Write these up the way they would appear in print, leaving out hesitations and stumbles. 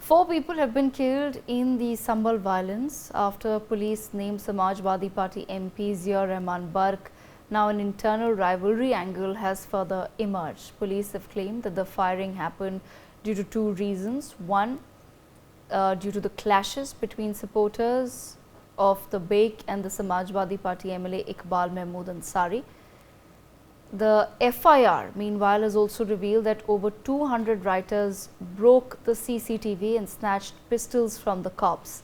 Four people have been killed in the Sambhal violence after police named Samajwadi Party MP Ziaur Rahman Barq. Now an internal rivalry angle has further emerged. Police have claimed that the firing happened due to two reasons. One, due to the clashes between supporters of the Barq and the Samajwadi Party MLA Iqbal Mahmood Ansari. The FIR, meanwhile, has also revealed that over 200 rioters broke the CCTV and snatched pistols from the cops.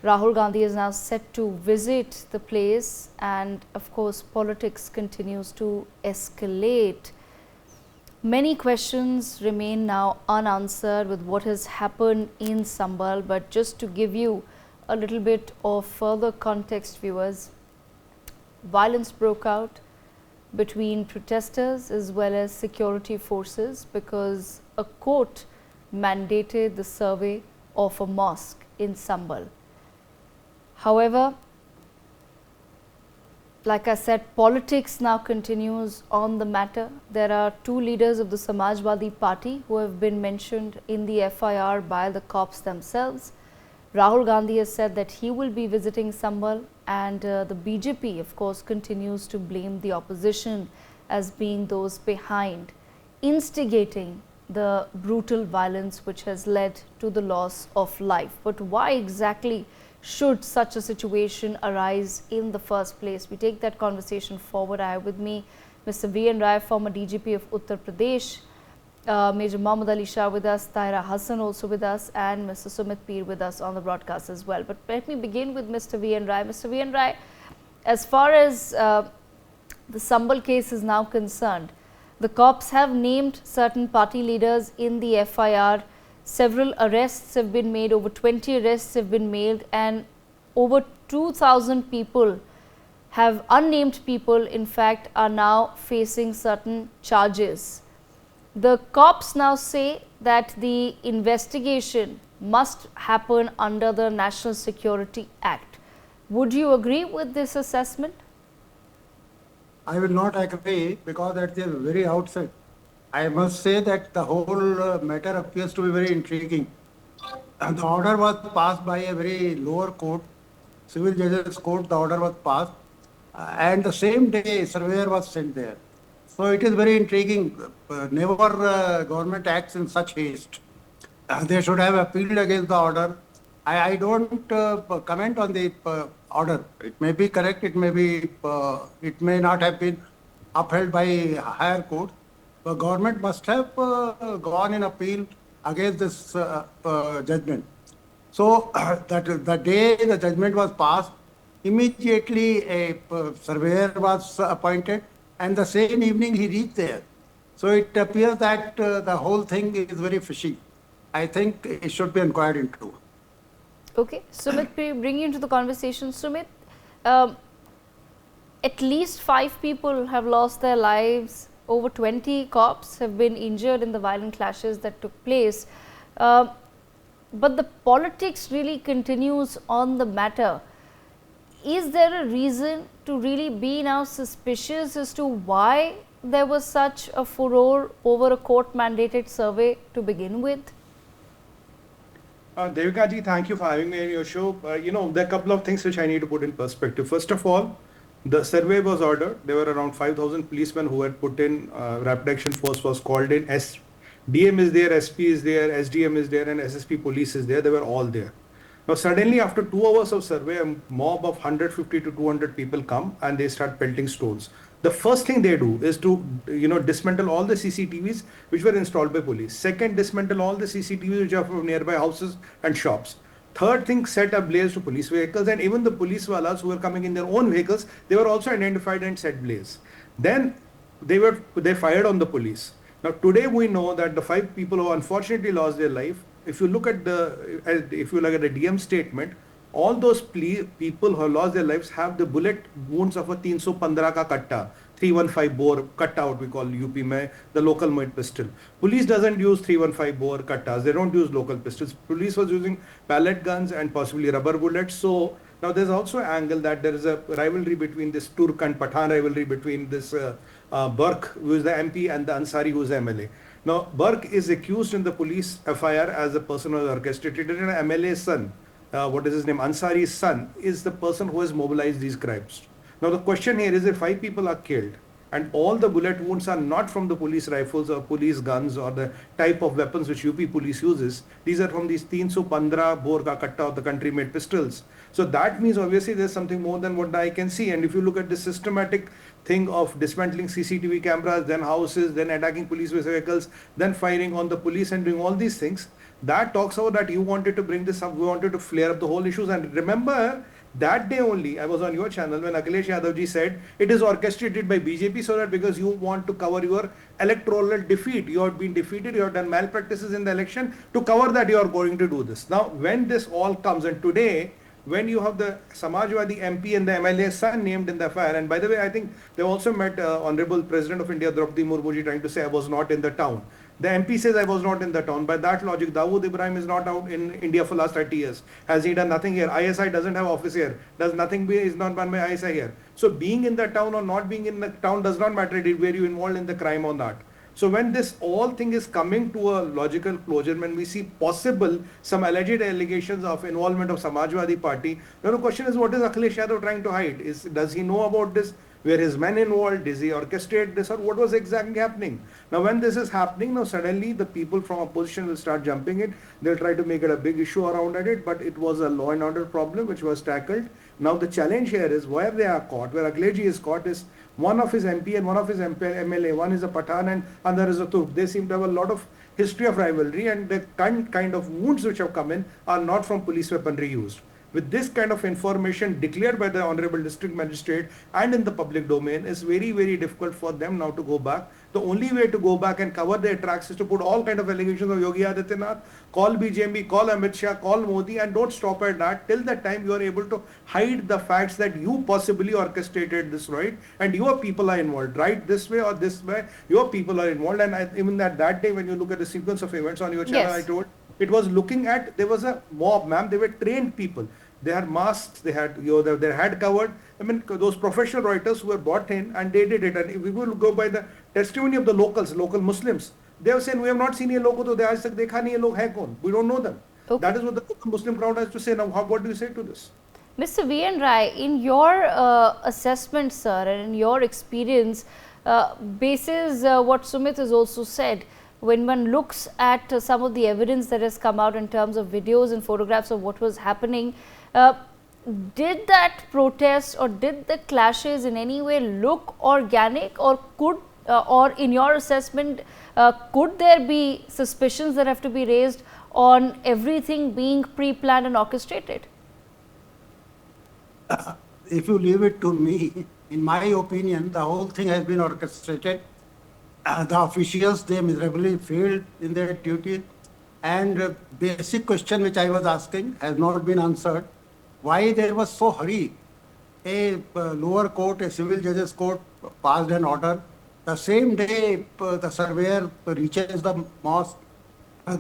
Rahul Gandhi is now set to visit the place, and of course, politics continues to escalate. Many questions remain now unanswered with what has happened in Sambhal, but just to give you a little bit of further context, viewers, violence broke out between protesters as well as security forces because a court mandated the survey of a mosque in Sambhal. However, like I said, politics now continues on the matter. There are two leaders of the Samajwadi Party who have been mentioned in the FIR by the cops themselves. Rahul Gandhi has said that he will be visiting Sambhal, and the BJP, of course, continues to blame the opposition as being those behind instigating the brutal violence which has led to the loss of life. But why exactly should such a situation arise in the first place? We take that conversation forward. I have with me Mr. V.N. Rai, former DGP of Uttar Pradesh, Major Mohammad Ali Shah with us, Tahira Hassan also with us, and Mr. Sumit Peer with us on the broadcast as well. But let me begin with Mr. V.N. Rai. Mr. V.N. Rai, as far as the Sambhal case is now concerned, the cops have named certain party leaders in the FIR. Several arrests have been made, over 20 arrests have been made, and over 2,000 people have, unnamed people in fact, are now facing certain charges. The cops now say that the investigation must happen under the National Security Act. Would you agree with this assessment? I will not agree because at the very outset, I must say that the whole matter appears to be very intriguing. The order was passed by a very lower court, civil judges court, the order was passed, and the same day surveyor was sent there. So it is very intriguing. Never government acts in such haste. They should have appealed against the order. I don't comment on the order. It may be correct. It may not have been upheld by higher court. The government must have gone in appeal against this judgment. So that the day the judgment was passed, immediately a surveyor was appointed, and the same evening he reached there. So it appears that the whole thing is very fishy. I think it should be inquired into. Okay, Sumit, bring you into the conversation. Sumit, at least 5 people have lost their lives. Over 20 cops have been injured in the violent clashes that took place. But the politics really continues on the matter. Is there a reason to really be now suspicious as to why there was such a furore over a court-mandated survey to begin with? Devika ji, thank you for having me on your show. There are a couple of things which I need to put in perspective. First of all, the survey was ordered. There were around 5,000 policemen who had put in, rapid action force was called in. DM is there, SP is there, SDM is there, and SSP police is there. They were all there. Now suddenly after 2 hours of survey, a mob of 150 to 200 people come and they start pelting stones. The first thing they do is to dismantle all the CCTVs which were installed by police. Second, dismantle all the CCTVs which are from nearby houses and shops. Third thing, set ablaze to police vehicles, and even the police walas who were coming in their own vehicles, they were also identified and set ablaze. Then they fired on the police. Now today we know that the 5 people who unfortunately lost their life, if you look at the DM statement, all those people who have lost their lives have the bullet wounds of a 315 ka katta, 315 bore katta, what we call UP mein, the local made pistol. Police doesn't use 315 bore kattas. They don't use local pistols. Police was using pellet guns and possibly rubber bullets. So now there's also an angle that there is a rivalry between this Turk and Pathan rivalry between this Barq, who is the MP, and the Ansari, who is the MLA. Now, Barq is accused in the police FIR as the person who has orchestrated it, and MLA's son, what is his name, Ansari's son, is the person who has mobilized these crimes. Now, the question here is if 5 people are killed, and all the bullet wounds are not from the police rifles or police guns or the type of weapons which UP police uses. These are from these 315 bore ka katta of the country made pistols. So that means obviously there's something more than what the eye can see. And if you look at the systematic thing of dismantling CCTV cameras, then houses, then attacking police vehicles, then firing on the police and doing all these things, that talks about that you wanted to bring this up, we wanted to flare up the whole issues. And remember, that day only, I was on your channel when Akhilesh Yadav ji said it is orchestrated by BJP so that because you want to cover your electoral defeat, you have been defeated, you have done malpractices in the election, to cover that you are going to do this. Now, when this all comes, and today, when you have the Samajwadi MP and the MLA son named in the affair, and by the way, I think they also met Honorable President of India, Draupadi Murmu ji, trying to say I was not in the town. The MP says I was not in the town. By that logic, Dawood Ibrahim is not out in India for last 30 years. Has he done nothing here? ISI doesn't have office here. Does nothing is not done by ISI here. So being in the town or not being in the town does not matter. Were you involved in the crime or not? So when this all thing is coming to a logical closure, when we see possible some alleged allegations of involvement of Samajwadi party, now the question is, what is Akhilesh Yadav trying to hide? Does he know about this? Were his men involved? Does he orchestrate this, or what was exactly happening? Now when this is happening, now suddenly the people from opposition will start jumping it. They'll try to make it a big issue around it, but it was a law and order problem which was tackled. Now the challenge here is where they are caught, where Akhilesh is caught is one of his MP and one of his MLA, one is a Pathan and another is a Turk. They seem to have a lot of history of rivalry, and the kind of wounds which have come in are not from police weaponry used. With this kind of information declared by the Honorable District Magistrate and in the public domain, is very, very difficult for them now to go back. The only way to go back and cover their tracks is to put all kind of allegations of Yogi Adityanath, call BJP, call Amit Shah, call Modi, and don't stop at that till the time you are able to hide the facts that you possibly orchestrated this, right? And your people are involved, right? This way or this way, your people are involved. And even that day when you look at the sequence of events on your channel, yes, I told, it was looking at, there was a mob, ma'am, they were trained people. They had masks, they had their head covered. I mean, those professional writers who were brought in and they did it. And if we will go by the testimony of the locals, local Muslims, they have said, we have not seen ye log, to they aaj tak dekha nahi ye log hai kaun. We don't know them. Okay. That is what the Muslim crowd has to say. Now, what do you say to this? Mr. V.N. Rai, in your assessment, sir, and in your experience, basis what Sumit has also said, when one looks at some of the evidence that has come out in terms of videos and photographs of what was happening, did that protest or did the clashes in any way look organic, or could, or in your assessment, could there be suspicions that have to be raised on everything being pre-planned and orchestrated? If you leave it to me, in my opinion, the whole thing has been orchestrated. The officials, they miserably failed in their duty, and basic question which I was asking has not been answered. Why there was so hurry? A lower court, a civil judge's court passed an order. The same day the surveyor reaches the mosque,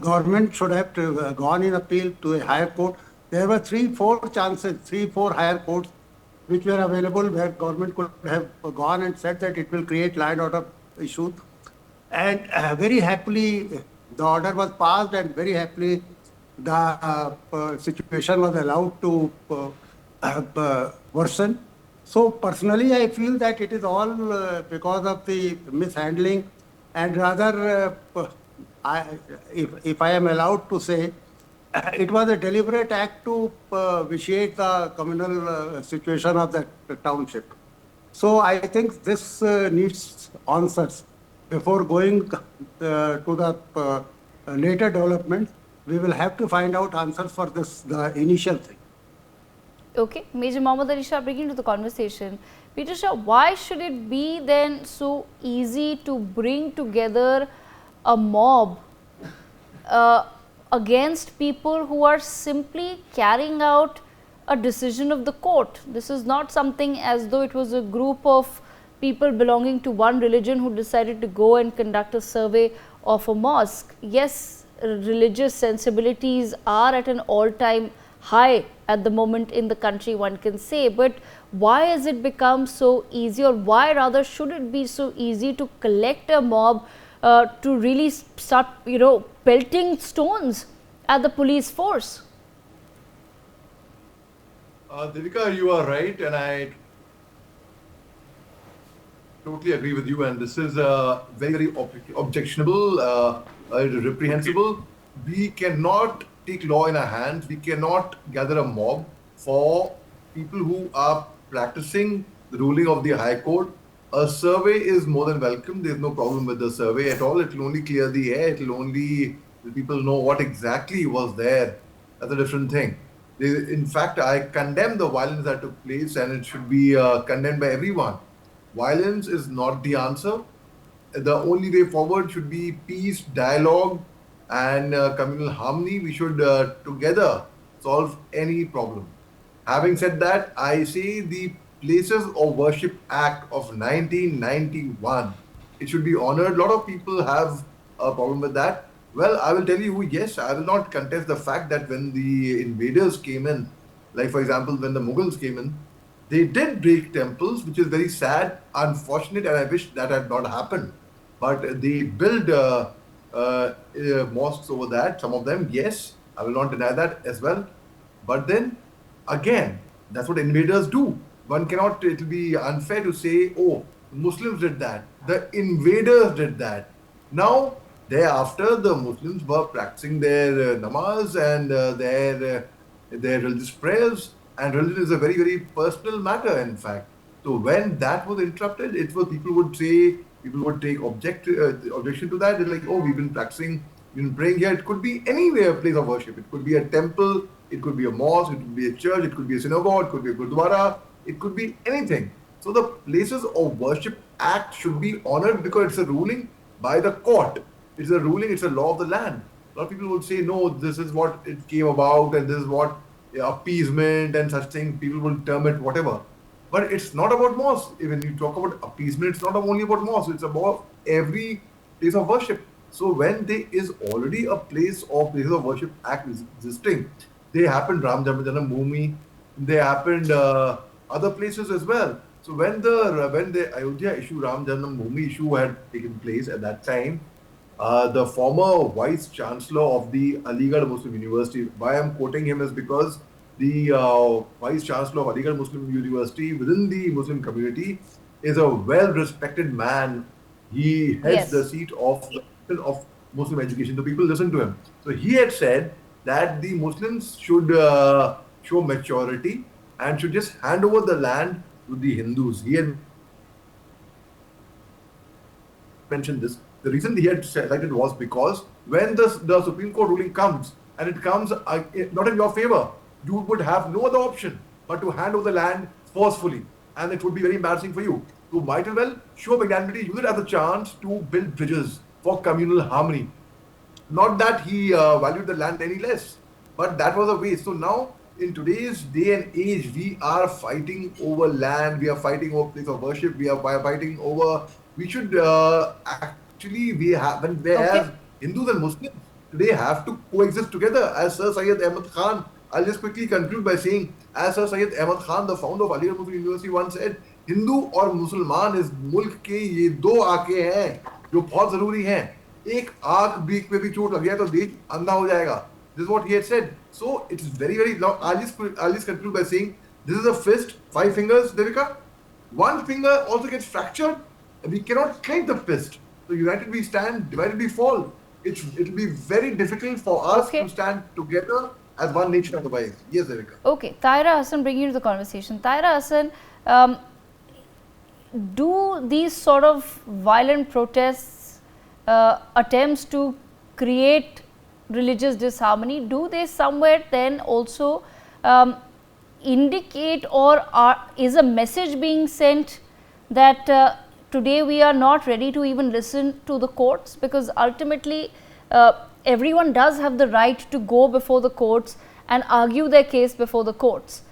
government should have gone in appeal to a higher court. There were 3-4 chances, 3-4 higher courts which were available where government could have gone and said that it will create law and order issues. And very happily, the order was passed, and very happily, the situation was allowed to worsen. So personally, I feel that it is all because of the mishandling, and rather, if I am allowed to say, it was a deliberate act to vitiate the communal situation of the township. So I think this needs answers. Before going to the later developments, we will have to find out answers for this, the initial thing. Okay, Major Mohammad Ali Shah, bringing to the conversation. Peter Shah, why should it be then so easy to bring together a mob against people who are simply carrying out a decision of the court? This is not something as though it was a group of people belonging to one religion who decided to go and conduct a survey of a mosque. Yes, religious sensibilities are at an all-time high at the moment in the country, one can say, but why has it become so easy, or why rather should it be so easy to collect a mob to really start, pelting stones at the police force? Devika, you are right, and I totally agree with you. And this is very, very objectionable, reprehensible. We cannot take law in our hands. We cannot gather a mob for people who are practicing the ruling of the High Court. A survey is more than welcome. There's no problem with the survey at all. It will only clear the air. It will only let people know what exactly was there. That's a different thing. In fact, I condemn the violence that took place, and it should be condemned by everyone. Violence is not the answer. The only way forward should be peace, dialogue, and communal harmony. We should together solve any problem. Having said that, I say the Places of Worship Act of 1991, it should be honored. A lot of people have a problem with that. Well, I will tell you, yes, I will not contest the fact that when the invaders came in, like for example, when the Mughals came in, they did break temples, which is very sad, unfortunate, and I wish that had not happened. But they built mosques over that, some of them, yes, I will not deny that as well. But then, again, that's what invaders do. One cannot, it will be unfair to say, oh, Muslims did that, the invaders did that. Now, thereafter, the Muslims were practicing their namaz and their religious prayers, and religion is a very, very personal matter, in fact. So when that was interrupted, it was people would take objection to that. They're like, oh, we've been practicing, we've been praying here. It could be anywhere, a place of worship. It could be a temple, it could be a mosque, it could be a church, it could be a synagogue, it could be a gurdwara, it could be anything. So the Places of Worship Act should be honored because it's a ruling by the court. It's a ruling, it's a law of the land. A lot of people would say, no, this is what it came about and this is what appeasement and such things, people will term it whatever. But it's not about mosque. When you talk about appeasement, it's not only about mosque, it's about every place of worship. So when there is already a Places of Worship Act existing, they happened Ram Janam Bhoomi, they happened other places as well. So when the Ayodhya issue, Ram Janam Bhoomi issue had taken place at that time, the former Vice Chancellor of the Aligarh Muslim University, why I'm quoting him is because the Vice Chancellor of Aligarh Muslim University within the Muslim community is a well-respected man. He heads the seat of Muslim education. The people listen to him. So he had said that the Muslims should show maturity and should just hand over the land to the Hindus. He had mentioned this. The reason he had cited was because when the Supreme Court ruling comes, and it comes not in your favor, you would have no other option but to hand over the land forcefully, and it would be very embarrassing for you. You might as well show magnanimity, use it as a chance to build bridges for communal harmony. Not that he valued the land any less, but that was a waste. So now, in today's day and age, we are fighting over land, we are fighting over place of worship, we are fighting over. We should actually, whereas Hindus and Muslims today have to coexist together. As Sir Syed Ahmad Khan, I'll just quickly conclude by saying, as Sir Syed Ahmad Khan, the founder of Aligarh Muslim University, once said, Hindu और मुसलमान इस मुल्क के ये दो आंखें हैं जो बहुत जरूरी हैं. एक आंख बीच में भी चोट लग जाए तो देश अंधा हो जाएगा. This is what he had said. So it's very, very long. I'll just conclude by saying, this is a fist, 5 fingers, Devika. One finger also gets fractured, and we cannot clench the fist. So united we stand, divided we fall. It'll be very difficult for us to stand together as one nation otherwise. Yes, Devika. Okay, Taira Hassan, bring you to the conversation. Taira Hassan, do these sort of violent protests, attempts to create religious disharmony, do they somewhere then also indicate or is a message being sent that today we are not ready to even listen to the courts, because ultimately everyone does have the right to go before the courts and argue their case before the courts.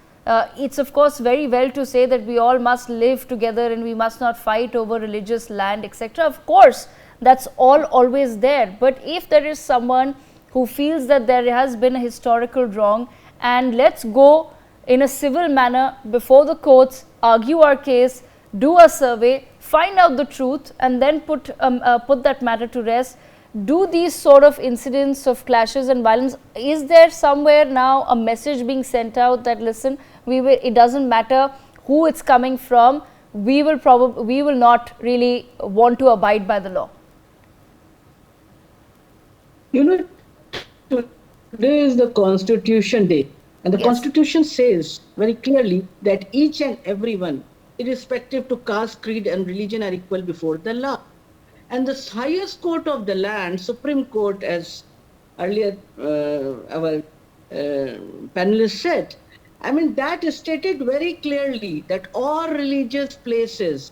It's of course very well to say that we all must live together and we must not fight over religious land, etc. Of course, that's all always there. But if there is someone who feels that there has been a historical wrong, and let's go in a civil manner before the courts, argue our case, do a survey, find out the truth and then put that matter to rest. Do these sort of incidents of clashes and violence, is there somewhere now a message being sent out that listen, it doesn't matter who it's coming from, we will not really want to abide by the law? You know, today is the Constitution Day, and the Constitution says very clearly that each and everyone, irrespective to caste, creed and religion, are equal before the law. And the highest court of the land, Supreme Court, as earlier our panelists said, I mean, that is stated very clearly that all religious places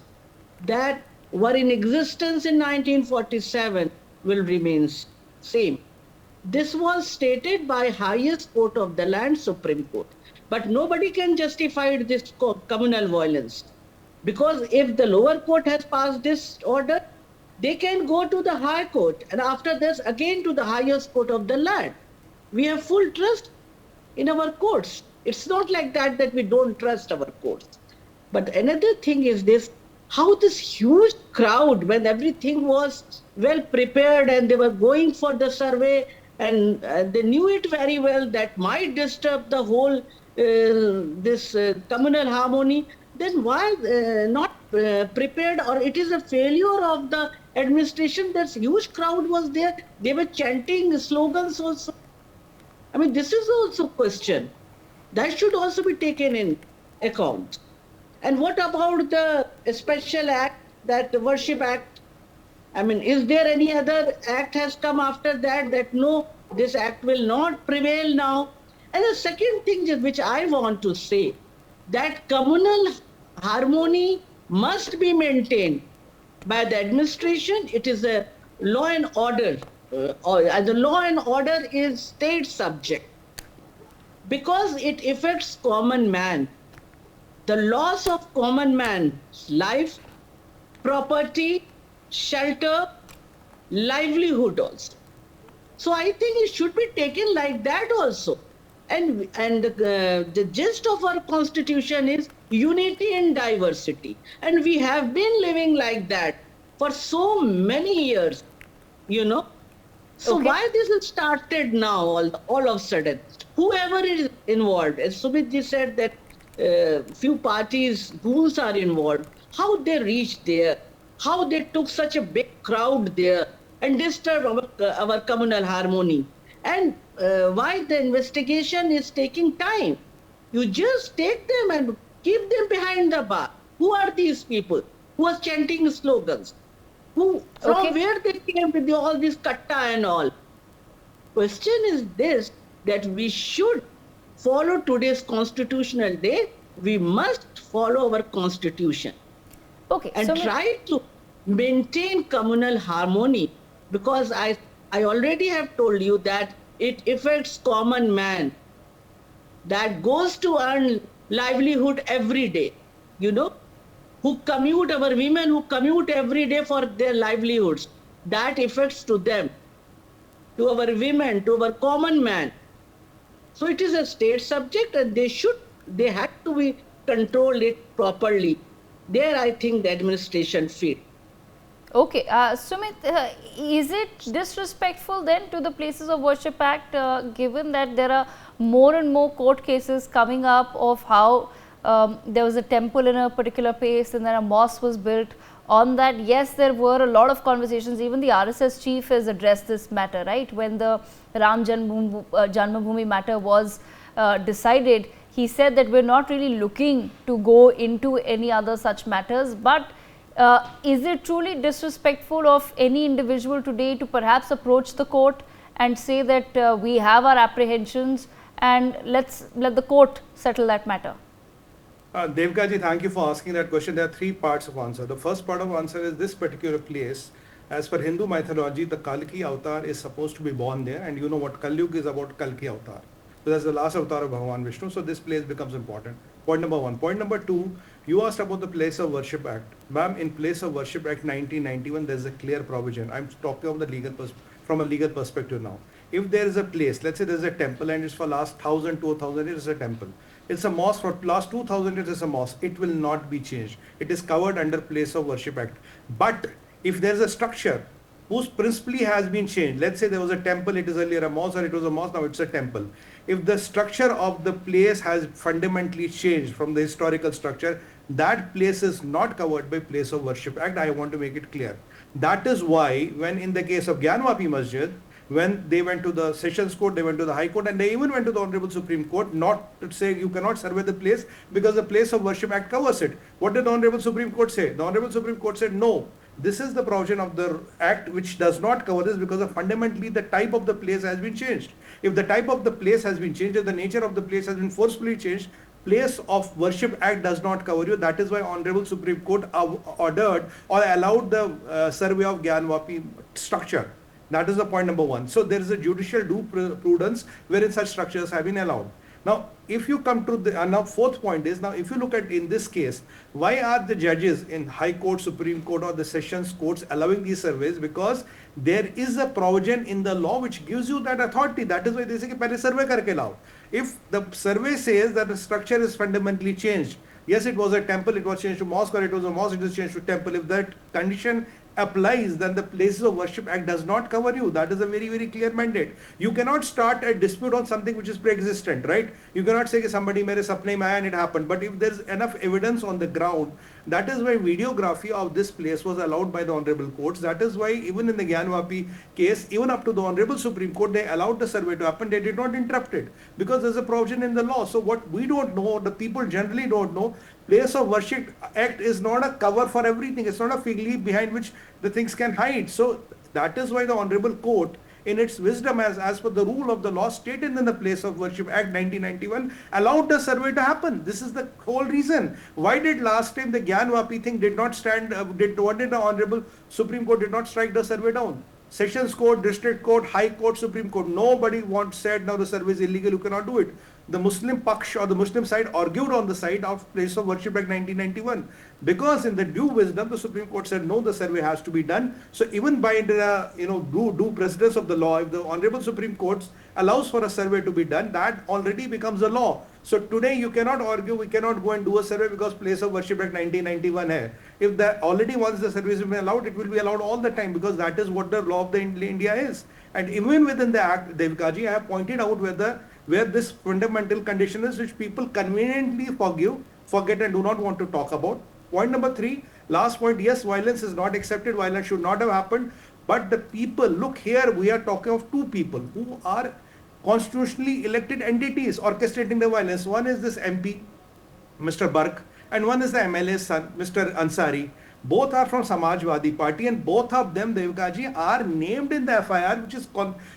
that were in existence in 1947 will remain same. This was stated by highest court of the land, Supreme Court. But nobody can justify this communal violence, because if the lower court has passed this order, they can go to the high court, and after this again to the highest court of the land. We have full trust in our courts. It's not like that we don't trust our courts. But another thing is this, how this huge crowd, when everything was well prepared and they were going for the survey, and they knew it very well that might disturb the whole communal harmony, then why not prepared, or it is a failure of the administration? That huge crowd was there. They were chanting slogans also. I mean, this is also a question. That should also be taken in account. And what about the special act, that Worship Act? I mean, is there any other act has come after that, that no, this act will not prevail now? And the second thing which I want to say, that communal harmony must be maintained by the administration. It is a law and order, the law and order is state subject, because it affects common man. The loss of common man's life, property, shelter, livelihood also. So I think it should be taken like that also. And the gist of our constitution is unity in diversity. And we have been living like that for so many years, you know. So why this is started now all of a sudden? Whoever is involved, as Sumit said that few parties, rules are involved, how they reached there, how they took such a big crowd there and disturbed our communal harmony. And why the investigation is taking time. You just take them and keep them behind the bar. Who are these people who are chanting slogans? From where they came with all this katta and all? Question is this, that we should follow today's constitutional day. We must follow our constitution. And try to maintain communal harmony, because I already have told you that it affects common man that goes to earn livelihood every day, you know, who commute, our women who commute every day for their livelihoods, that affects to them, to our women, to our common man. So it is a state subject, and they have to be controlled it properly. There I think the administration failed. Sumit, is it disrespectful then to the Places of Worship Act, given that there are more and more court cases coming up of how there was a temple in a particular place and then a mosque was built on that? Yes, there were a lot of conversations. Even the RSS chief has addressed this matter, right? When the Ram Janmabhoomi matter was decided, he said that we're not really looking to go into any other such matters. But is it truly disrespectful of any individual today to perhaps approach the court and say that we have our apprehensions and let the court settle that matter? Devgaji, thank you for asking that question. There are three parts of answer. The first part of answer is this particular place. As per Hindu mythology, the Kalki avatar is supposed to be born there, and you know what Kalyug is about. Kalki avatar. So that's the last avatar of Bhagavan Vishnu. So this place becomes important. Point number one. Point number two, you asked about the Place of Worship Act. Ma'am, in Place of Worship Act 1991, there's a clear provision. I'm talking of the from a legal perspective now. If there is a place, let's say there's a temple and it's for last 1000 to 2000 years, it's a temple. It's a mosque for last 2000 years. It's a mosque. It will not be changed. It is covered under Place of Worship Act. But if there is a structure whose principally has been changed, let's say there was a temple, it is earlier a mosque, or it was a mosque, now it's a temple. If the structure of the place has fundamentally changed from the historical structure, that place is not covered by Place of Worship Act. I want to make it clear. That is why when in the case of Gyanwapi Masjid, when they went to the Sessions Court, they went to the High Court, and they even went to the Honorable Supreme Court, not to say you cannot survey the place because the Place of Worship Act covers it. What did the Honorable Supreme Court say? The Honorable Supreme Court said, no, this is the provision of the Act which does not cover this because of fundamentally the type of the place has been changed. If the type of the place has been changed, if the nature of the place has been forcefully changed, Place of Worship Act does not cover you. That is why Honorable Supreme Court ordered or allowed the survey of Gyanwapi structure. That is the point number one. So there is a judicial due prudence wherein such structures have been allowed. Now, if you come to the now fourth point is, now if you look at in this case, why are the judges in High Court, Supreme Court or the Sessions Courts allowing these surveys? Because there is a provision in the law which gives you that authority. That is why they say कि पहले survey करके लाओ. If the survey says that the structure is fundamentally changed, yes, it was a temple, it was changed to mosque, or it was a mosque, it was changed to temple. If that condition applies, then the Places of Worship Act does not cover you. That is a very, very clear mandate. You cannot start a dispute on something which is pre-existent, right? You cannot say that somebody mere sapne mein aaya and it happened. But if there is enough evidence on the ground, that is why videography of this place was allowed by the honorable courts. That is why even in the Gyanwapi case, even up to the Honorable Supreme Court, they allowed the survey to happen. They did not interrupt it because there is a provision in the law. So what we don't know, the people generally don't know, Place of Worship Act is not a cover for everything. It's not a fig leaf behind which the things can hide. So that is why the Honorable Court, in its wisdom, as per the rule of the law stated in the Place of Worship Act 1991, allowed the survey to happen. This is the whole reason. Why did last time the Gyanwapi thing did not stand, what did the Honorable Supreme Court did not strike the survey down? Sessions Court, District Court, High Court, Supreme Court, nobody once said now the survey is illegal, you cannot do it. The Muslim Paksh or the Muslim side argued on the side of Place of Worship Act 1991 because in the due wisdom the Supreme Court said no, the survey has to be done. So even by the due precedence of the law, if the Honorable Supreme Court allows for a survey to be done, that already becomes a law. So today you cannot argue, we cannot go and do a survey because Place of Worship Act 1991 hai. If that already once the survey has been allowed, it will be allowed all the time because that is what the law of the India is. And even within the Act, Devkaji, I have pointed out where this fundamental condition is which people conveniently forget and do not want to talk about. Point number 3, last point, yes, violence is not accepted, violence should not have happened, but the people, look here, we are talking of two people who are constitutionally elected entities orchestrating the violence. One is this MP, Mr. Barq, and one is the MLA's son, Mr. Ansari. Both are from Samajwadi party and both of them, Devkaji, are named in the FIR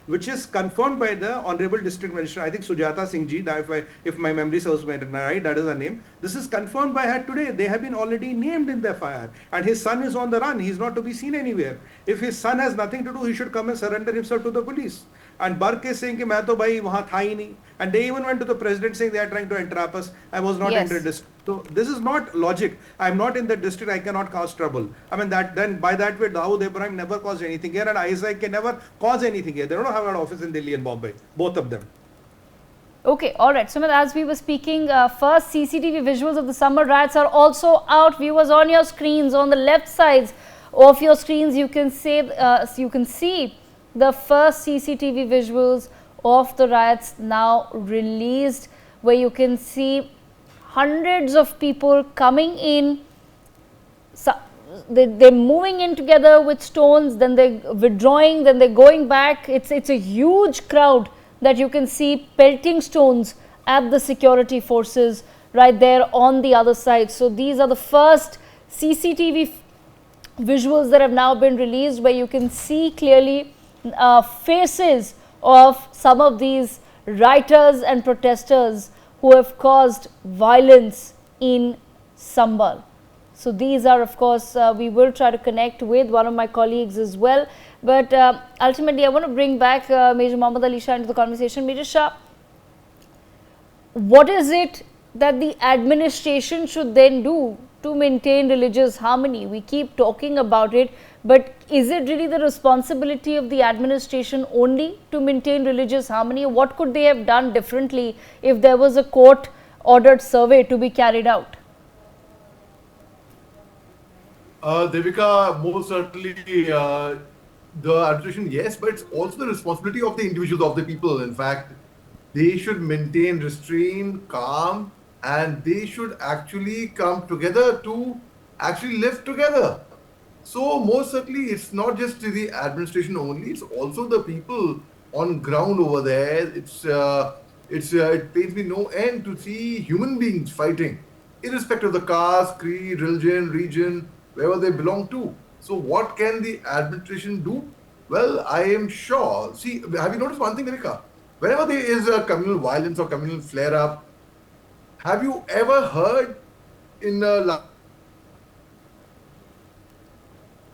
which is confirmed by the Honorable District Magistrate, I think Sujata Singh ji, if my memory serves me right, that is her name. This is confirmed by her today. They have been already named in the FIR and his son is on the run. He is not to be seen anywhere. If his son has nothing to do, he should come and surrender himself to the police. And Barq is saying, "Main to bhai wahan tha hi nahi." And they even went to the president saying they are trying to entrap us. I was not in the district. So this is not logic. I am not in the district. I cannot cause trouble. I mean then by that way, Dawood Ibrahim never caused anything here, and ISI can never cause anything here. They don't have an office in Delhi and Bombay. Both of them. Okay, all right. Sumit, as we were speaking, first CCTV visuals of the summer riots are also out. Viewers, on your screens, on the left sides of your screens, you can see the first CCTV visuals of the riots now released, where you can see hundreds of people coming in. So they're moving in together with stones, then they're withdrawing, then they're going back. It's a huge crowd that you can see pelting stones at the security forces right there on the other side. So these are the first CCTV visuals that have now been released, where you can see clearly faces of some of these rioters and protesters who have caused violence in Sambhal. So these are, of course, we will try to connect with one of my colleagues as well. But ultimately, I want to bring back Major Mohammad Ali Shah into the conversation. Major Shah, what is it that the administration should then do to maintain religious harmony? We keep talking about it, but is it really the responsibility of the administration only to maintain religious harmony? What could they have done differently if there was a court ordered survey to be carried out? Devika, most certainly the administration, yes, but it's also the responsibility of the individuals, of the people. In fact, they should maintain restraint, calm, and they should actually come together to actually live together. So most certainly, it's not just the administration only; it's also the people on ground over there. It pains me no end to see human beings fighting, irrespective of the caste, creed, religion, region, wherever they belong to. So what can the administration do? Well, I am sure. See, have you noticed one thing, Erika? Whenever there is a communal violence or communal flare-up, have you ever heard in a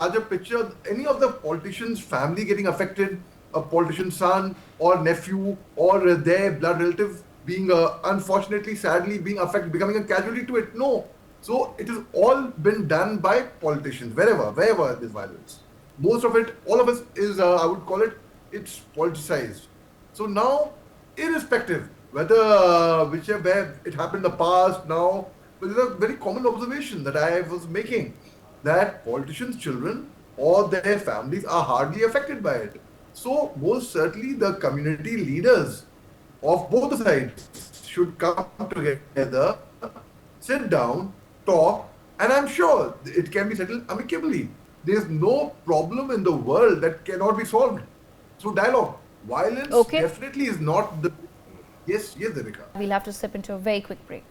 larger picture any of the politicians' family getting affected, a politician's son or nephew or their blood relative being unfortunately, sadly being affected, becoming a casualty to it? No. So it has all been done by politicians, wherever there's violence. Most of it, all of us is, I would call it, it's politicized. So now, irrespective whether whichever it happened in the past, now, but there's a very common observation that I was making, that politicians' children or their families are hardly affected by it. So most certainly the community leaders of both the sides should come together, sit down, talk, and I'm sure it can be settled amicably. There's no problem in the world that cannot be solved through dialogue. Violence definitely is not the... Yes, Devika. We'll have to step into a very quick break.